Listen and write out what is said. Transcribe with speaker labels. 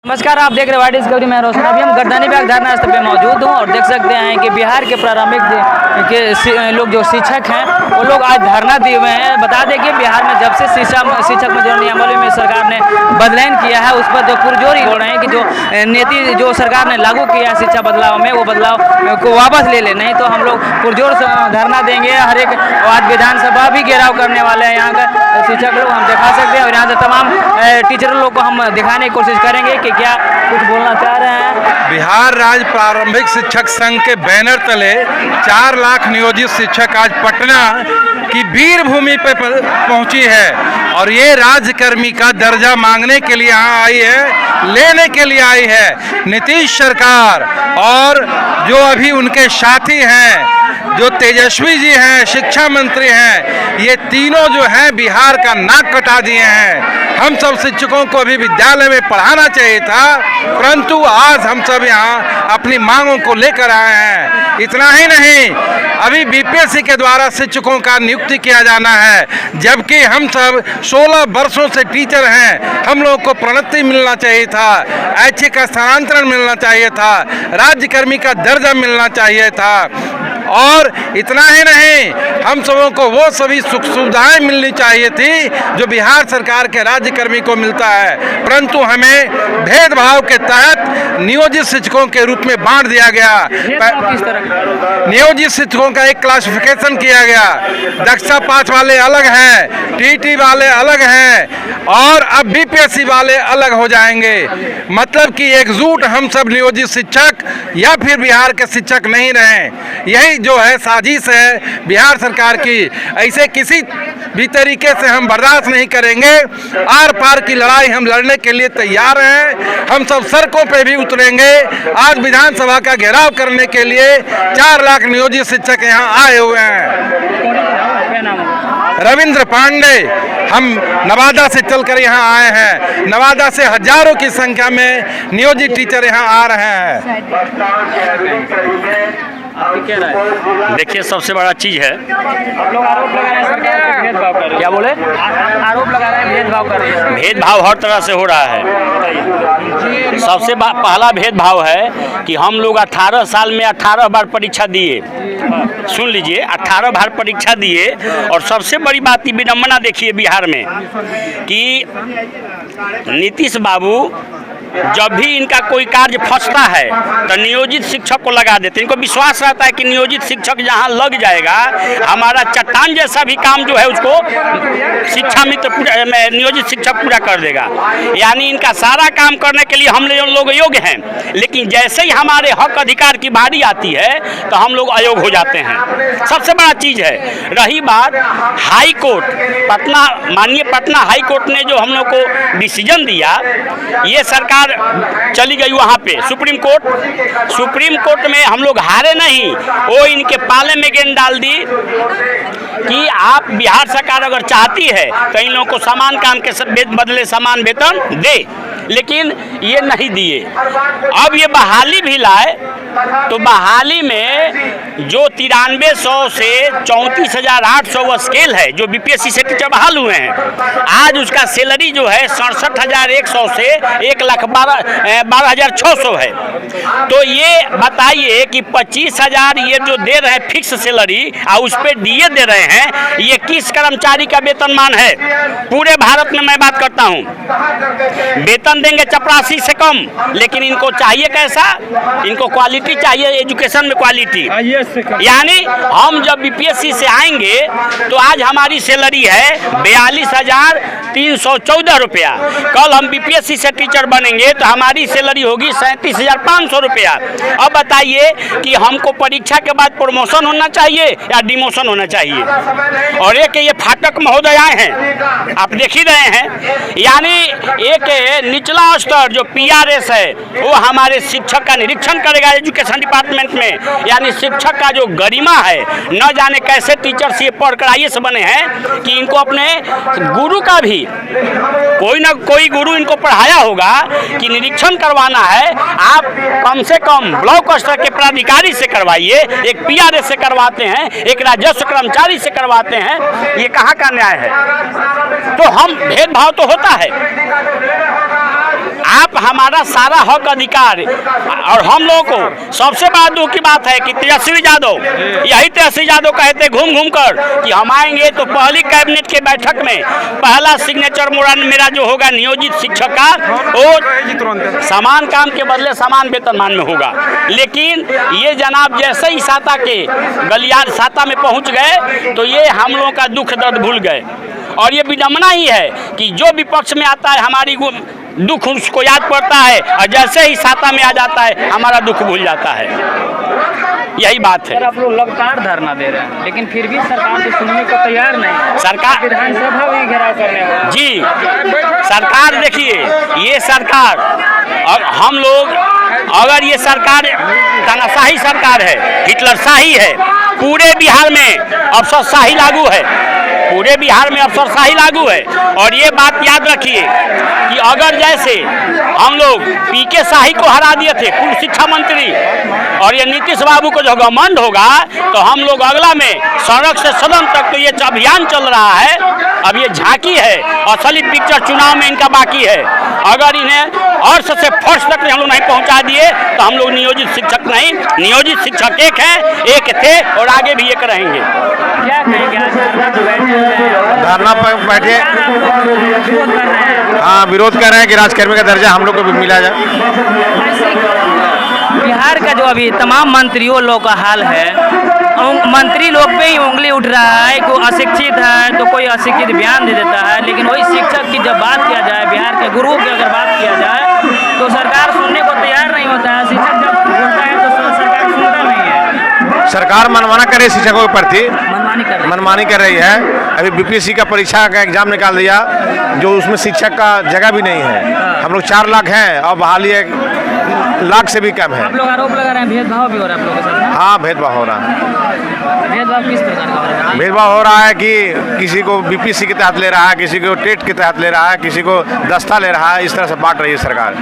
Speaker 1: नमस्कार, आप देख रहे हैं वाइड डिस्कवरी में रोशन। अभी हम गर्दानी बाग धरना स्थल पे मौजूद हूँ और देख सकते हैं कि बिहार के प्रारंभिक के लोग जो शिक्षक हैं वो लोग आज धरना दिए हुए हैं। बता दें कि बिहार में जब से शिक्षक में जो नियमावली में सरकार ने बदलाव किया है उस पर जो पुरजोर ही बोल रहे हैं कि जो नीति जो सरकार ने लागू किया है शिक्षा बदलाव में वो बदलाव को वापस ले ले, नहीं तो हम लोग पुरजोर से धरना देंगे। हर एक आज विधानसभा भी घेराव करने वाले हैं। यहाँ का शिक्षक लोग हम दिखा सकते हैं और यहाँ से तमाम टीचर लोग को हम दिखाने की कोशिश करेंगे कि क्या कुछ बोलना चाह रहे हैं।
Speaker 2: बिहार राज्य प्रारंभिक शिक्षक संघ के बैनर तले 4 लाख नियोजित शिक्षक आज पटना की वीर भूमि पर पहुंची है और ये राज्यकर्मी का दर्जा मांगने के लिए यहाँ आई है, लेने के लिए आई है। नीतीश सरकार और जो अभी उनके साथी हैं, जो तेजस्वी जी हैं, शिक्षा मंत्री हैं, ये तीनों जो हैं बिहार का नाक कटा दिए हैं। हम सब शिक्षकों को अभी विद्यालय में पढ़ाना चाहिए था, परंतु आज हम सब यहाँ अपनी मांगों को लेकर आए हैं। इतना ही नहीं, अभी बीपीएससी के द्वारा शिक्षकों का नियुक्ति किया जाना है, जबकि हम सब 16 वर्षों से टीचर हैं। हम लोगों को प्रोन्नति मिलना चाहिए था, ऐच्छिक स्थानांतरण मिलना चाहिए था, राज्यकर्मी का दर्जा मिलना चाहिए था और इतना ही नहीं, हम सबों को वो सभी सुख सुविधाएं मिलनी चाहिए थी जो बिहार सरकार के राज्यकर्मी को मिलता है, परंतु हमें भेदभाव के तहत नियोजित शिक्षकों के रूप में बांट दिया गया।
Speaker 1: किस तरह
Speaker 2: नियोजित शिक्षकों का एक क्लासिफिकेशन किया गया। दक्षता 5 वाले अलग हैं, टीटी वाले अलग हैं और अब बीपीएससी वाले अलग हो जाएंगे। मतलब कि एकजुट हम सब नियोजित शिक्षक या फिर बिहार के शिक्षक नहीं रहे। यही जो है साजिश है बिहार सरकार की। ऐसे किसी भी तरीके से हम बर्दाश्त नहीं करेंगे। आर पार की लड़ाई हम लड़ने के लिए तैयार हैं। हम सब सड़कों पे भी उतरेंगे। आज विधानसभा का घेराव करने के लिए 4 लाख नियोजित शिक्षक यहाँ आए हुए हैं। रविंद्र पांडे, हम नवादा से चलकर यहाँ आए हैं। नवादा से हजारों की संख्या में नियोजित टीचर यहाँ आ रहे हैं।
Speaker 3: देखिए, सबसे बड़ा चीज़ है,
Speaker 1: आप लोग आरोप लगा रहे हैं सरकार भेदभाव कर रही है।
Speaker 3: क्या बोले?
Speaker 1: आरोप लगा रहे हैं भेदभाव कर रही है।
Speaker 3: भेदभाव हर तरह से हो रहा है। सबसे पहला भेदभाव है कि हम लोग 18 साल में 18 बार परीक्षा दिए। सुन लीजिए, 18 बार परीक्षा दिए और सबसे बड़ी बात की विडम्बना देखिए बिहार में कि नीतीश बाबू जब भी इनका कोई कार्य फंसता है तो नियोजित शिक्षक को लगा देते हैं। इनको विश्वास रहता है कि नियोजित शिक्षक जहां लग जाएगा हमारा चट्टान जैसा भी काम जो है उसको शिक्षा मित्र नियोजित शिक्षक पूरा कर देगा। यानी इनका सारा काम करने के लिए हम लोग योग्य हैं, लेकिन जैसे ही हमारे हक अधिकार की बारी आती है तो हम लोग अयोग्य हो जाते हैं। सबसे बड़ा चीज़ है। रही बात हाई कोर्ट, पटना, माननीय पटना हाई कोर्ट ने जो हम लोग को डिसीजन दिया, ये सरकार चली गई वहाँ पे सुप्रीम कोर्ट में हम लोग हारे नहीं, वो इनके पाले में गेंद डाल दी कि आप बिहार सरकार अगर चाहती है तो इन लोगों को समान काम के बदले समान वेतन दे, लेकिन ये नहीं दिए। अब ये बहाली भी लाए तो बहाली में जो 9300 से 34,800 स्केल है जो बीपीएससी से टीचर बहाल हुए हैं, आज उसका सैलरी जो है 67,100 से 1,12,600 है। तो ये बताइए कि 25,000 ये जो दे रहे हैं फिक्स सैलरी और उस पर डीए दे रहे हैं, ये किस कर्मचारी का वेतनमान है? पूरे भारत में मैं बात करता हूँ, वेतन देंगे चपरासी से कम, लेकिन इनको चाहिए कैसा? इनको क्वालिटी चाहिए, एजुकेशन में क्वालिटी। यानी हम जब बीपीएससी से आएंगे तो आज हमारी सैलरी है 42,314 रुपया। कल हम बीपीएससी से टीचर बनेंगे तो हमारी सैलरी होगी 37,500 रुपया। अब बताइए कि हमको परीक्षा के बाद प्रमोशन होना चाहिए या डिमोशन होना चाहिए? और एक ये फाटक महोदय आए हैं, आप देख ही रहे हैं। यानी एक निचला स्तर जो पीआरएस है वो हमारे शिक्षक का निरीक्षण करेगा एजुकेशन डिपार्टमेंट में। यानी शिक्षक का जो गरिमा है, न जाने कैसे टीचर्स ये पढ़कर आईएएस बने हैं कि इनको अपने गुरु का भी कोई ना कोई गुरु इनको पढ़ाया होगा कि निरीक्षण करवाना है, आप कम से कम ब्लॉक स्तर के प्राधिकारी से करवाइए, एक पीआरएस से करवाते हैं, एक राजस्व कर्मचारी से करवाते हैं। ये कहाँ का न्याय है? तो हम भेदभाव तो होता है। आप हमारा सारा हक अधिकार, और हम लोगों को सबसे बड़ा दुख की बात है कि तेजस्वी यादव, यही तेजस्वी यादव कहते घूम घूम कर कि हम आएंगे तो पहली कैबिनेट के बैठक में पहला सिग्नेचर मेरा जो होगा नियोजित शिक्षक का, वो समान काम के बदले समान वेतनमान में होगा। लेकिन ये जनाब जैसे ही साता के गलियार साता में पहुंच गए तो ये हम लोगों का दुख दर्द भूल गए। और ये विडम्बना ही है कि जो विपक्ष में आता है हमारी दुख उसको याद पड़ता है, और जैसे ही साता में आ जाता है हमारा दुख भूल जाता है। यही बात है।
Speaker 1: सर, आप लोग लगातार धरना दे रहे हैं लेकिन फिर भी सरकार तो सुनने को तैयार नहीं है।
Speaker 3: सरकार
Speaker 1: विधानसभा भी घेराव करने वाला
Speaker 3: जी, सरकार देखिए, ये सरकार, और हम लोग अगर ये सरकार तानाशाही सरकार है, हिटलरशाही है, पूरे बिहार में अफसरशाही लागू है, पूरे बिहार में अफसरशाही लागू है। और ये बात याद रखिए कि अगर जैसे हम लोग पीके शाही को हरा दिए थे, पूर्व शिक्षा मंत्री, और ये नीतीश बाबू को जो घमंड होगा तो हम लोग अगला में सड़क से सदन तक तो ये अभियान चल रहा है। अब ये झांकी है, असली पिक्चर चुनाव में इनका बाकी है। अगर इन्हें और सबसे फर्स्ट तक हम लोग नहीं पहुंचा दिए तो हम लोग नियोजित शिक्षक नहीं, नियोजित शिक्षक एक है, एक थे और आगे भी एक रहेंगे।
Speaker 1: क्या कहेंगे आज
Speaker 4: धरना पर बैठे, हाँ विरोध कर रहे हैं कि राजकर्मी का दर्जा हम लोग को भी मिला जाए।
Speaker 1: बिहार का जो अभी तमाम मंत्रियों लोग का हाल है, मंत्री लोग पे ही उंगली उठ रहा है, कोई अशिक्षित है तो कोई अशिक्षित बयान दे देता है, लेकिन वही शिक्षक की जब बात किया जाए, बिहार के गुरु की अगर बात किया जाए तो सरकार सुनने को तैयार नहीं होता है। शिक्षक जब बोलता है तो सरकार सुनता नहीं है।
Speaker 4: सरकार मनमाना कर रही है शिक्षकों के प्रति,
Speaker 1: मनमानी कर रही
Speaker 4: है। अभी बीपीएससी का परीक्षा का एग्जाम निकाल दिया जो उसमें शिक्षक का जगह भी नहीं है। हम लोग 4 लाख हैं और बहाली 1 लाख से भी कम है।
Speaker 1: आप लोग आरोप लगा रहे हैं भेदभाव भी हो रहा है आप लोगों के साथ?
Speaker 4: हाँ भेदभाव हो रहा है।
Speaker 1: भेदभाव किस प्रकार का हो रहा है?
Speaker 4: भेदभाव हो रहा है कि किसी को बीपीएससी के तहत ले रहा है, किसी को टेट के तहत ले रहा है, किसी को दस्ता ले रहा है, इस तरह से बांट रही है सरकार।